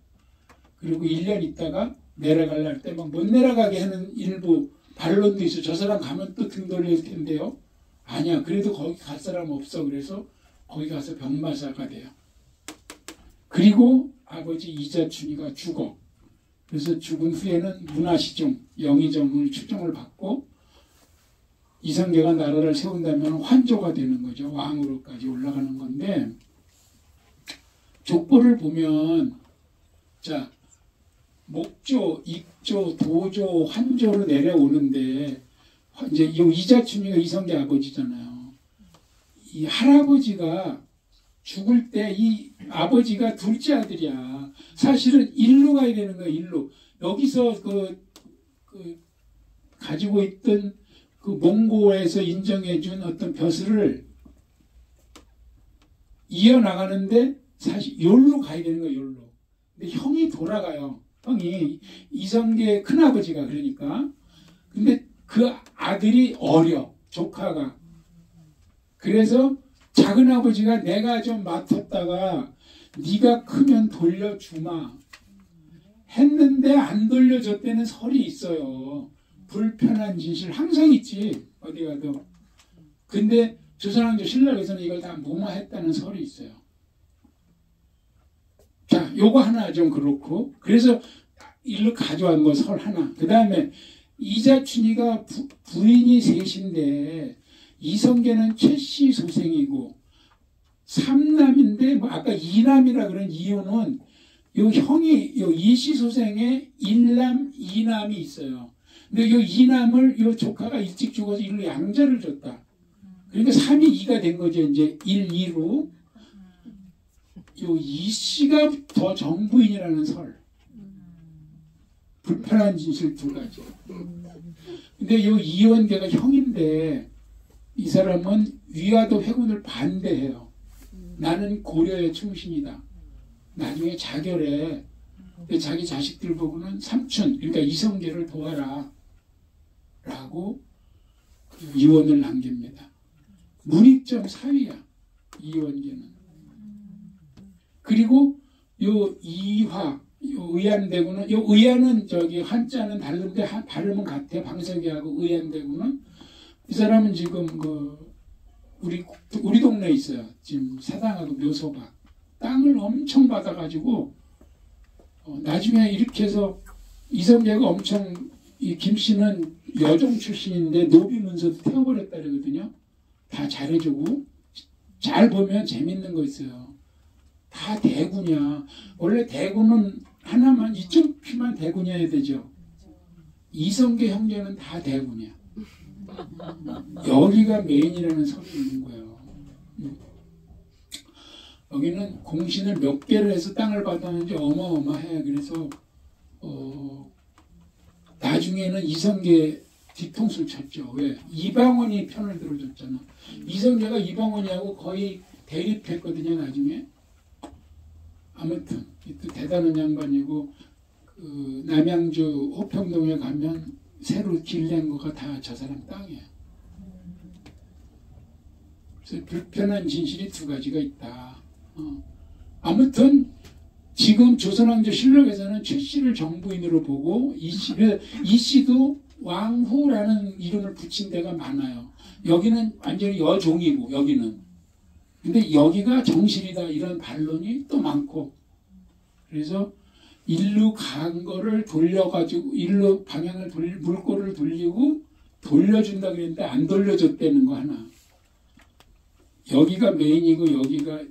그리고 1년 있다가 내려갈 때 막 못 내려가게 하는 일부 반론도 있어. 저 사람 가면 또 등 돌릴 텐데요. 아니야. 그래도 거기 갈 사람 없어. 그래서 거기 가서 병마사가 돼요. 그리고 아버지 이자춘이가 죽어. 그래서 죽은 후에는 문화시종, 영의정을 추종을 받고 이성계가 나라를 세운다면 환조가 되는 거죠. 왕으로까지 올라가는 건데 족보를 보면 자 목조, 익조, 도조, 환조로 내려오는데 이제 이자춘이가 이성계 아버지잖아요. 이 할아버지가 죽을 때 이 아버지가 둘째 아들이야. 사실은 일로 가야 되는 거야. 일로. 여기서 가지고 있던 그 몽고에서 인정해준 어떤 벼슬을 이어나가는데 사실 열로 가야 되는 거예요. 열로. 근데 형이 돌아가요. 형이 이성계 큰아버지가 그러니까. 근데 그 아들이 어려. 조카가. 그래서 작은아버지가 내가 좀 맡았다가 네가 크면 돌려주마 했는데 안 돌려줬다는 설이 있어요. 불편한 진실 항상 있지. 어디 가도. 근데 조선왕조 신라에서는 이걸 다 무마했다는 설이 있어요. 자, 요거 하나 좀 그렇고. 그래서 일로 가져온 거 설 하나. 그 다음에 이자춘이가 부인이 셋인데 이성계는 최씨 소생이고 삼남인데 뭐 아까 이남이라 그런 이유는 요 형이 요 이씨 소생에 일남 이남이 있어요. 근데 요 이남을 요 조카가 일찍 죽어서 일로 양자를 줬다. 그러니까 3이 2가 된 거죠. 이제 1, 2로 요 이씨가 더 정부인이라는 설. 불편한 진실 두 가지. 근데 요 이원계가 형인데 이 사람은 위화도 회군을 반대해요. 나는 고려의 충신이다. 나중에 자결해 자기 자식들 보고는 삼촌, 그러니까 이성계를 도와라 라고 이원을 남깁니다. 문익점 사위야. 이원계는. 그리고 요 이화, 요 의안대구는, 요 의안은 저기 한자는 다른데 발음은 같아. 방석이하고 의안대구는. 이 사람은 지금 우리 동네에 있어요. 지금 사당하고 묘소박. 땅을 엄청 받아가지고 나중에 이렇게 해서 이성계가 엄청, 이 김씨는 여종 출신인데 노비 문서도 태워버렸다 그러거든요. 다 잘해주고. 잘 보면 재밌는 거 있어요. 다 대군이야. 원래 대군은 하나만, 이쪽 피만 대군이어야 되죠. 이성계 형제는 다 대군이야. 여기가 메인이라는 설이 있는 거예요. 여기는 공신을 몇 개를 해서 땅을 받았는지 어마어마해. 그래서 나중에는 이성계 뒤통수를 쳤죠. 왜? 이방원이 편을 들어줬잖아. 이성계가 이방원이하고 거의 대립했거든요. 나중에. 아무튼 또 대단한 양반이고, 그 남양주 호평동에 가면 새로 길낸 거가 다 저 사람 땅이에요. 그래서 불편한 진실이 두 가지가 있다. 아무튼 지금 조선왕조실록에서는 최씨를 정부인으로 보고 이씨도 왕후라는 이름을 붙인 데가 많아요. 여기는 완전히 여종이고, 여기는. 근데 여기가 정실이다, 이런 반론이 또 많고. 그래서 일로 간 거를 돌려가지고, 일로 방향을 물꼬를 돌리고 돌려준다 그랬는데 안 돌려줬다는 거 하나. 여기가 메인이고 여기가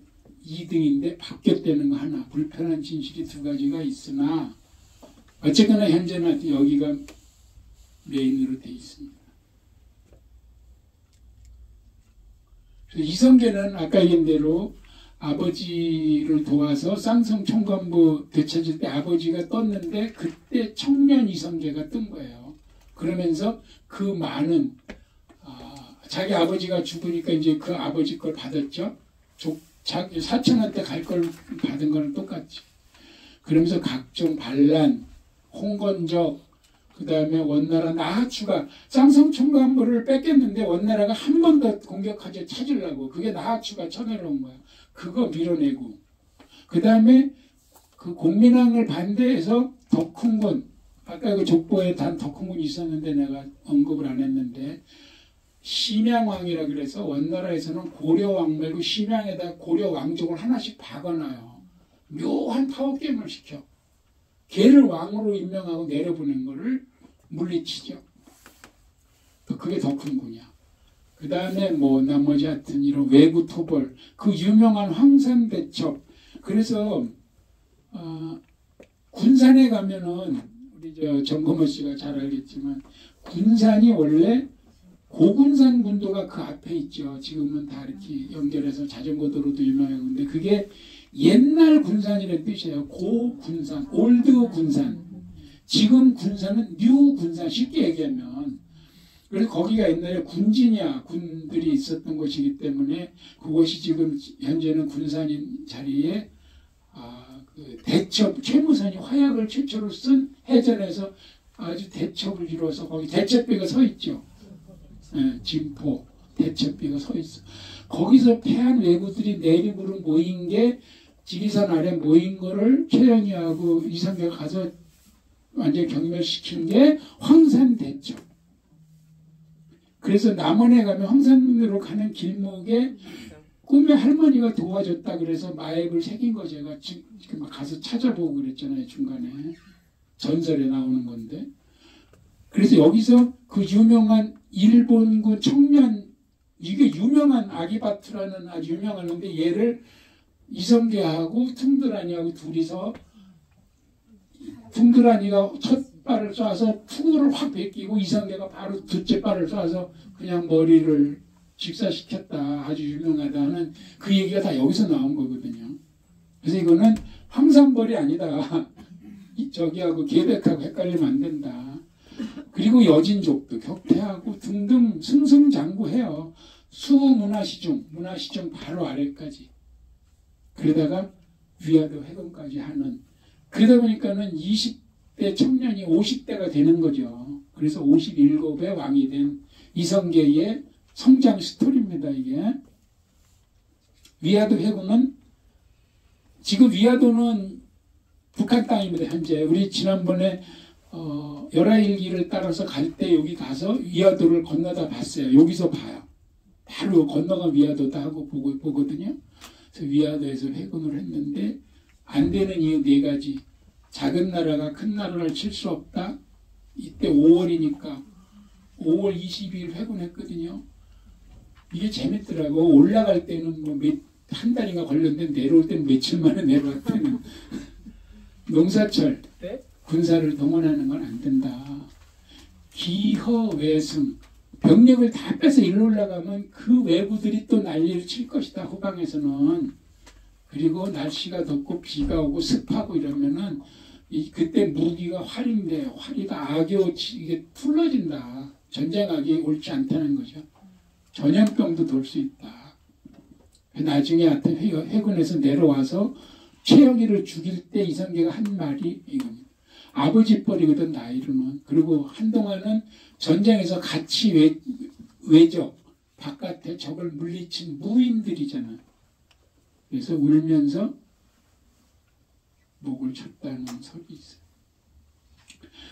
2등인데 바뀌었다는 거 하나. 불편한 진실이 두 가지가 있으나 어쨌거나 현재는 여기가 메인으로 돼 있습니다. 그래서 이성계는 아까 얘기한 대로 아버지를 도와서 쌍성 총관부 되찾을 때 아버지가 떴는데 그때 청년 이성계가 뜬 거예요. 그러면서 그 많은 자기 아버지가 죽으니까 이제 그 아버지 걸 받았죠. 사촌한테 갈 걸 받은 거는 똑같지. 그러면서 각종 반란, 홍건적, 그 다음에 원나라 나하추가 쌍성 총관부를 뺏겼는데 원나라가 한 번 더 공격하지 찾으려고. 그게 나하추가 쳐내려온 거야. 그거 밀어내고. 그 다음에 그 공민왕을 반대해서 덕훈군, 아까 그 족보에 단 덕훈군이 있었는데 내가 언급을 안 했는데, 심양왕이라 그래서 원나라에서는 고려왕 말고 심양에다 고려왕족을 하나씩 박아놔요. 묘한 파워게임을 시켜. 걔를 왕으로 임명하고 내려보낸 거를 물리치죠. 그게 덕훈군이야. 그 다음에 뭐 나머지 하여튼 이런 외구 토벌, 그 유명한 황산대첩. 그래서 군산에 가면은 우리 정금호 씨가 잘 알겠지만 군산이 원래 고군산 군도가 그 앞에 있죠. 지금은 다 이렇게 연결해서 자전거 도로도 유명하고. 근데 그게 옛날 군산이라는 뜻이에요. 고군산, 올드 군산. 지금 군산은 뉴 군산, 쉽게 얘기하면. 그래서 거기가 옛날에 군진이야 군들이 있었던 곳이기 때문에 그곳이 지금 현재는 군산인 자리에 그 대첩, 최무선이 화약을 최초로 쓴 해전에서 아주 대첩을 이루어서 거기 대첩비가 서 있죠. 진포 대첩비가 서 있어. 거기서 패한 왜구들이 내륙으로 모인 게 지리산 아래 모인 거를 최영희하고 이성계가 가서 완전히 경멸시킨 게 황산대첩. 그래서 남원에 가면 황산으로 가는 길목에 꿈에 할머니가 도와줬다 그래서 마액을 새긴 거 제가 지금 가서 찾아보고 그랬잖아요. 중간에 전설에 나오는 건데. 그래서 여기서 그 유명한 일본군 청년, 이게 유명한 아기바투라는 아주 유명한 건데, 얘를 이성계하고 퉁드라니하고 둘이서, 퉁드라니가 첫 발을 쏴서 투구를 확 베끼고 이성계가 바로 둘째 발을 쏴서 그냥 머리를 직사시켰다. 아주 유명하다 하는 그 얘기가 다 여기서 나온 거거든요. 그래서 이거는 황산벌이 아니다. 저기하고 계백하고 헷갈리면 안 된다. 그리고 여진족도 격퇴하고 등등 승승장구해요. 수문화시중, 문화시중 바로 아래까지. 그러다가 위화도 해금까지 하는. 그러다 보니까는 20대 청년이 50대가 되는 거죠. 그래서 57의 왕이 된 이성계의 성장 스토리입니다, 이게. 위화도 회군은 지금 위화도는 북한 땅입니다. 현재 우리 지난번에 열하일기를 따라서 갈 때 여기 가서 위화도를 건너다 봤어요. 여기서 봐요. 바로 건너간 위화도도 하고 보거든요. 그래서 위화도에서 회군을 했는데 안 되는 이유 네 가지. 작은 나라가 큰 나라를 칠 수 없다. 이때 5월이니까 5월 22일 회군했거든요. 이게 재밌더라고. 올라갈 때는 뭐 한 달인가 걸렸는데 내려올 때는 며칠 만에 내려올 때는 농사철 때 군사를 동원하는 건 안 된다. 기허외승 병력을 다 빼서 일로 올라가면 그 왜구들이 또 난리를 칠 것이다. 후방에서는. 그리고 날씨가 덥고 비가 오고 습하고 이러면은 그때 무기가 활인데 활이가 이게 풀러진다. 전쟁악이 옳지 않다는 거죠. 전염병도 돌 수 있다. 나중에 하여튼 해군에서 내려와서 최영희를 죽일 때 이성계가 한 말이 이겁니다. 아버지 뻘이거든 나이로는. 그리고 한동안은 전쟁에서 같이 외적 바깥에 적을 물리친 무인들이잖아. 그래서 울면서 목을 쳤다는 설이 있어요.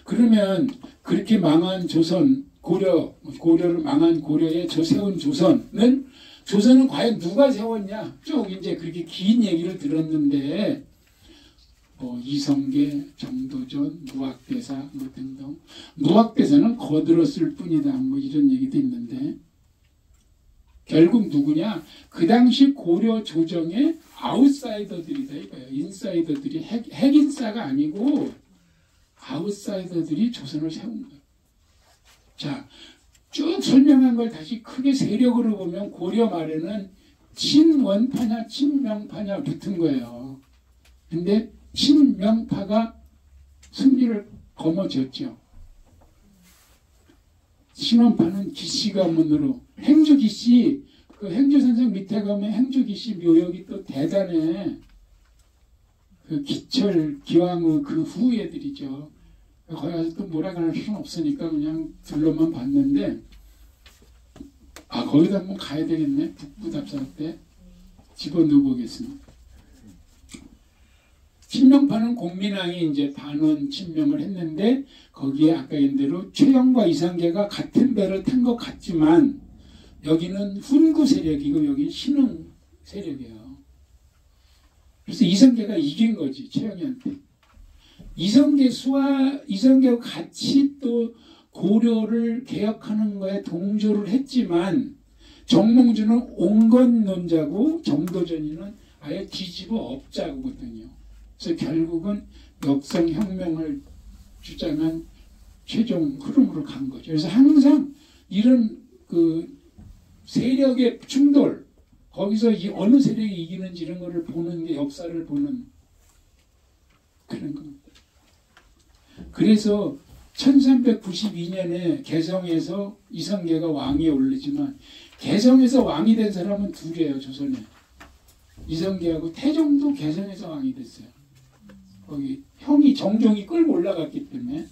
그러면 그렇게 망한 조선 고려를 망한 고려에 세운 조선은 과연 누가 세웠냐? 쭉 이제 그렇게 긴 얘기를 들었는데 이성계, 정도전, 무학대사 등등. 무학대사는 거들었을 뿐이다. 이런 얘기도 있는데 결국 누구냐? 그 당시 고려 조정의 아웃사이더들이다 이거예요. 인사이더들이 핵인싸가 아니고 아웃사이더들이 조선을 세운 거예요. 자, 쭉 설명한 걸 다시 크게 세력으로 보면 고려 말에는 친원파냐 친명파냐 붙은 거예요. 근데 친명파가 승리를 거머쥐었죠. 친원파는 기씨 가문으로 행주기씨 그 행주선생 밑에 가면 행주기씨 묘역이 또 대단해. 그 기철 기왕후 그 후예들이죠. 거기 가서 또 뭐라 그럴 수는 없으니까 그냥 둘러만 봤는데 거기다 한번 가야 되겠네. 북부답사 때 집어넣어 보겠습니다. 친명파는 공민왕이 이제 반원 친명을 했는데 거기에 아까 얘기한 대로 최영과 이성계가 같은 배를 탄 것 같지만 여기는 훈구 세력이고 여기는 신흥 세력이에요. 그래서 이성계가 이긴 거지 최영이한테. 이성계와 같이 또 고려를 개혁하는 거에 동조를 했지만 정몽주는 온건론자고 정도전이는 아예 뒤집어 엎자거든요. 그래서 결국은 역성혁명을 주장한 최종 흐름으로 간 거죠. 그래서 항상 이런 그 세력의 충돌 거기서 어느 세력이 이기는지 이런 거를 보는 게 역사를 보는 그런 겁니다. 그래서 1392년에 개성에서 이성계가 왕위에 오르지만 개성에서 왕이 된 사람은 둘이에요. 조선에. 이성계하고 태종도 개성에서 왕이 됐어요. 거기 형이 정종이 끌고 올라갔기 때문에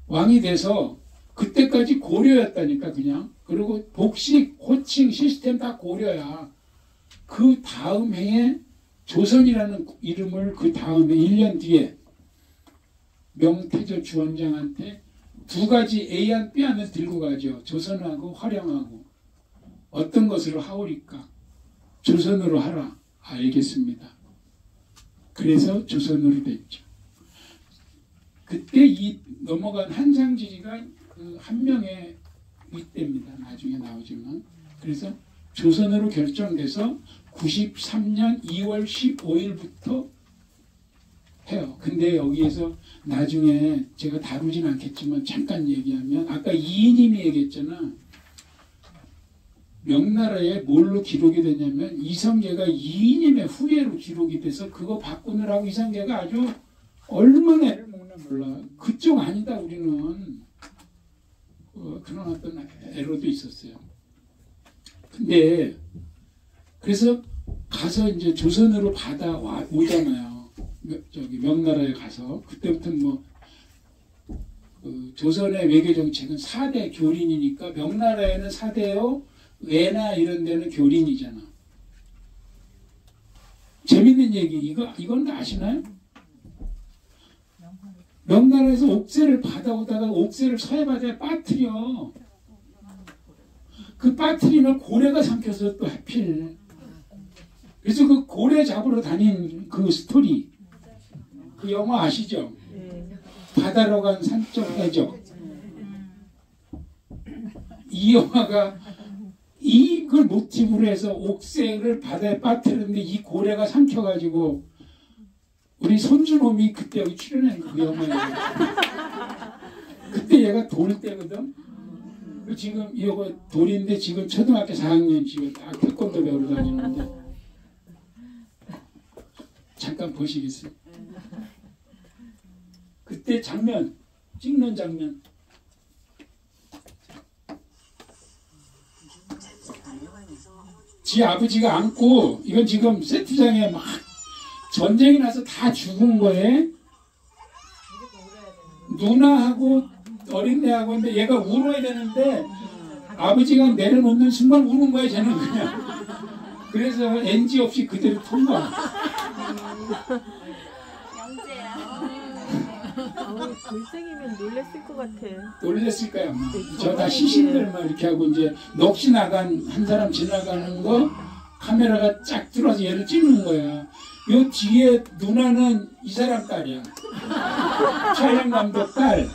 왕이 돼서 그때까지 고려였다니까 그냥. 그리고 복식, 호칭, 시스템 다 고려야. 그 다음 해에 조선이라는 이름을 그 다음에 1년 뒤에 명태조 주원장한테 두 가지 A안 B안을 들고 가죠. 조선하고 화령하고. 어떤 것으로 하오리까? 조선으로 하라. 알겠습니다. 그래서 조선으로 됐죠. 그때 이 넘어간 한상지리가 그 한 명의 윗대입니다. 나중에 나오지만. 그래서 조선으로 결정돼서 93년 2월 15일부터 해요. 근데 여기에서 나중에 제가 다루진 않겠지만 잠깐 얘기하면 아까 이인님이 얘기했잖아. 명나라에 뭘로 기록이 되냐면 이성계가 이인님의 후예로 기록이 돼서 그거 바꾸느라고 이성계가 아주 얼마나 애를 먹나 몰라. 그쪽 아니다 우리는. 그런 어떤 애로도 있었어요. 근데 그래서 가서 이제 조선으로 오잖아요. 저기 명나라에 가서 그때부터 조선의 외교 정책은 4대 교린이니까 명나라에는 4대요 외나 이런 데는 교린이잖아. 재밌는 얘기 이건 아시나요? 명나라에서 옥새를 받아오다가 옥새를 서해바다에 빠뜨려. 그 빠뜨리면 고래가 삼켜서 또 하필. 그래서 그 고래 잡으러 다닌 그 스토리, 그 영화 아시죠? 바다로 간 산적 해적. 이 영화가 이걸 모티브로 해서 옥새를 바다에 빠뜨렸는데 이 고래가 삼켜가지고 우리 손주놈이 그때 여기 출연한 그 영화에 그때 얘가 돌 때거든. 지금 이거 돌인데 지금 초등학교 4학년 지금 다 태권도 배우러 다니는데 잠깐 보시겠어요? 그때 장면 찍는 장면. 지 아버지가 안고 이건 지금 세트장에 막 전쟁이 나서 다 죽은 거에 누나하고 어린애하고 근데 얘가 울어야 되는데 아버지가 내려놓는 순간 우는 거야 쟤는 그냥. 그래서 NG 없이 그대로 통과. 돌생이면 놀랬을 것 같아. 놀랬을 거야 아마. 저 다 시신들만 이렇게 하고 이제 넋이 나간 한 사람 지나가는 거 카메라가 쫙 들어와서 얘를 찍는 거야. 요 뒤에 누나는 이 사람 딸이야. 촬영 감독 딸.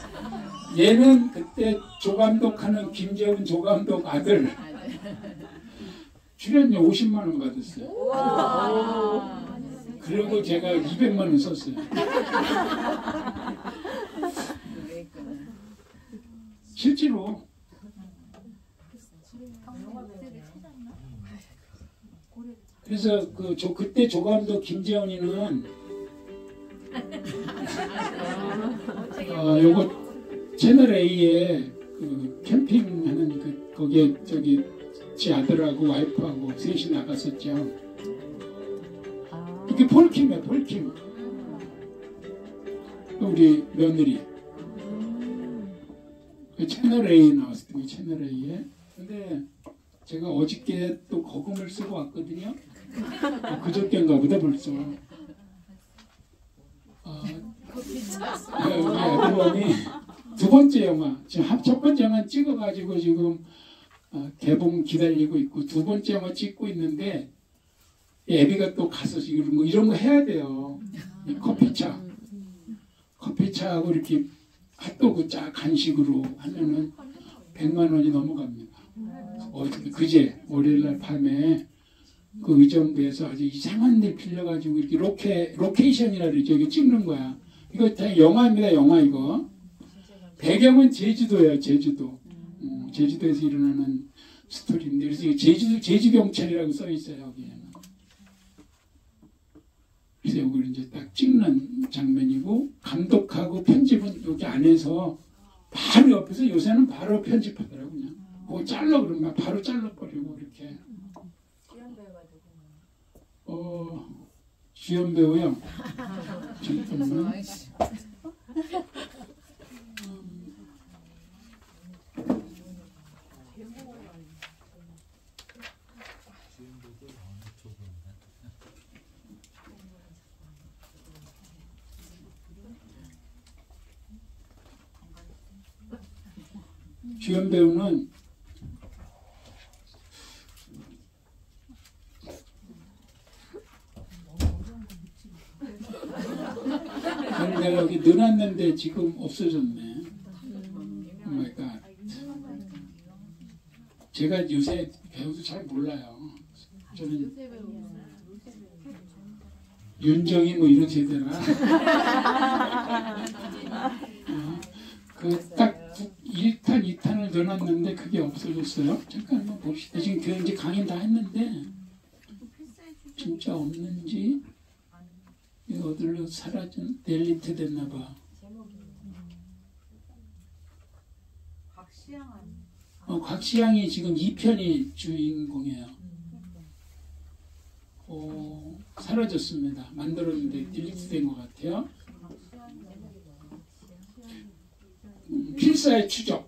얘는 그때 조감독하는 김재훈 조감독 아들. 출연료 50만 원 받았어요. 그리고 제가 200만 원 썼어요. 실제로. 그래서 그때 조감독 김재훈이는 요거 채널 A에 그 캠핑하는 거기에 지 아들하고 와이프하고 셋이 나갔었죠. 이게 폴킴이야 폴킴. 우리 며느리. 채널 A 나왔어요. 채널 A에. 근데 제가 어저께 또 거금을 쓰고 왔거든요. 그저께인가 보다 벌써. 우리 아들놈이 두 번째 영화, 지금 첫 번째 영화 찍어가지고 지금 개봉 기다리고 있고 두 번째 영화 찍고 있는데 애비가 또 가서 이런 거 해야 돼요. 커피차하고 이렇게 핫도그 짜 간식으로 하면은 100만 원이 넘어갑니다. 그제 월요일날 밤에 그 의정부에서 아주 이상한 데 빌려가지고 이렇게 로케이션이라 그러죠. 이게 찍는 거야. 이거 다 영화입니다. 영화 이거. 배경은 제주도예요. 제주도. 제주도에서 일어나는 스토리인데 그래서 제주 경찰이라고 써 있어요. 여기에는. 그래서 여기를 이제 딱 찍는 장면이고 감독하고 편집은 여기 안에서 바로 옆에서 요새는 바로 편집하더라고 그냥. 뭐 잘라 그러면 바로 잘라버리고 이렇게. 주연 배우요. 잠깐만. 주연 배우는 내가 여기 넣어놨는데 지금 없어졌네. 오마이갓. 제가 요새 배우도 잘 몰라요. 저는 윤정이 뭐 이런 세대라. 그 딱 1탄, 2탄을 넣어놨는데 그게 없어졌어요. 잠깐 한번 봅시다. 지금 이제 강의 다 했는데 진짜 없는지 이거 어디로 사라진 델리트 됐나봐. 곽시양이 지금 2편이 주인공이에요. 사라졌습니다. 만들었는데 딜리트 된 것 같아요. 필사의 추적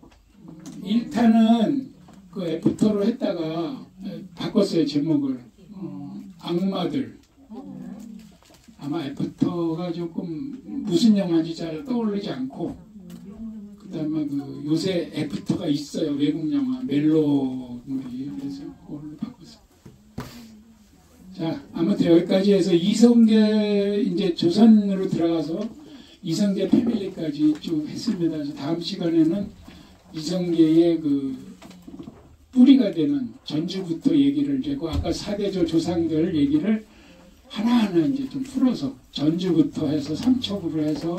1탄은 그 애프터로 했다가 바꿨어요. 제목을 악마들 아마 애프터가 조금 무슨 영화인지 잘 떠오르지 않고, 그다음에 그 요새 애프터가 있어요. 외국 영화 멜로물이. 그래서 그걸로 바꿨어요. 자, 아무튼 여기까지 해서 이성계 이제 조선으로 들어가서 이성계 패밀리까지 쭉 했습니다. 그래서 다음 시간에는 이성계의 그 뿌리가 되는 전주부터 얘기를 되고, 아까 사대조 조상들 얘기를 하나하나 이제 좀 풀어서 전주부터 해서 삼척으로 해서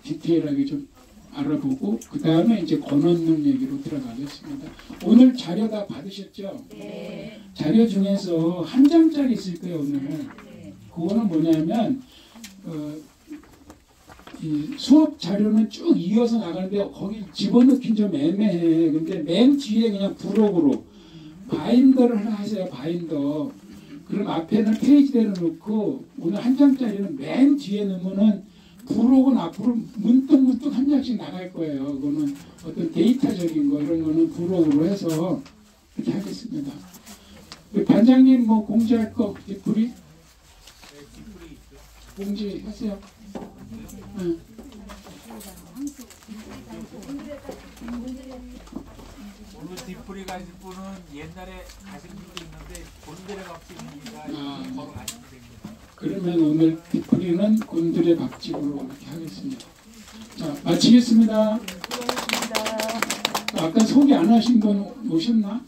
디테일하게 좀 알아보고, 그 다음에 이제 권원능 얘기로 들어가겠습니다. 오늘 자료 다 받으셨죠? 네. 자료 중에서 한 장짜리 있을 거예요, 오늘. 그거는 뭐냐면, 이 수업 자료는 쭉 이어서 나가는데 거기 집어넣긴 좀 애매해. 근데 맨 뒤에 그냥 부록으로 바인더를 하나 하세요. 바인더. 그럼 앞에는 페이지대로 놓고 오늘 한 장짜리는 맨 뒤에 넣으면은 부록은 앞으로 문득문득 한 장씩 나갈 거예요. 그거는 어떤 데이터적인 거 이런 거는 부록으로 해서 이렇게 하겠습니다. 반장님 뭐 공지할 거 디프리? 공지하세요. 응. 오늘 뒷풀이 가실 분은 옛날에 가신 분도 있는데 곤드레 밥집입니다. 걸어가시면 됩니다. 그러면 오늘 디프리는 곤드레 밥집으로 이렇게 하겠습니다. 자, 마치겠습니다. 수고하셨습니다. 아까 소개 안 하신 분 오셨나?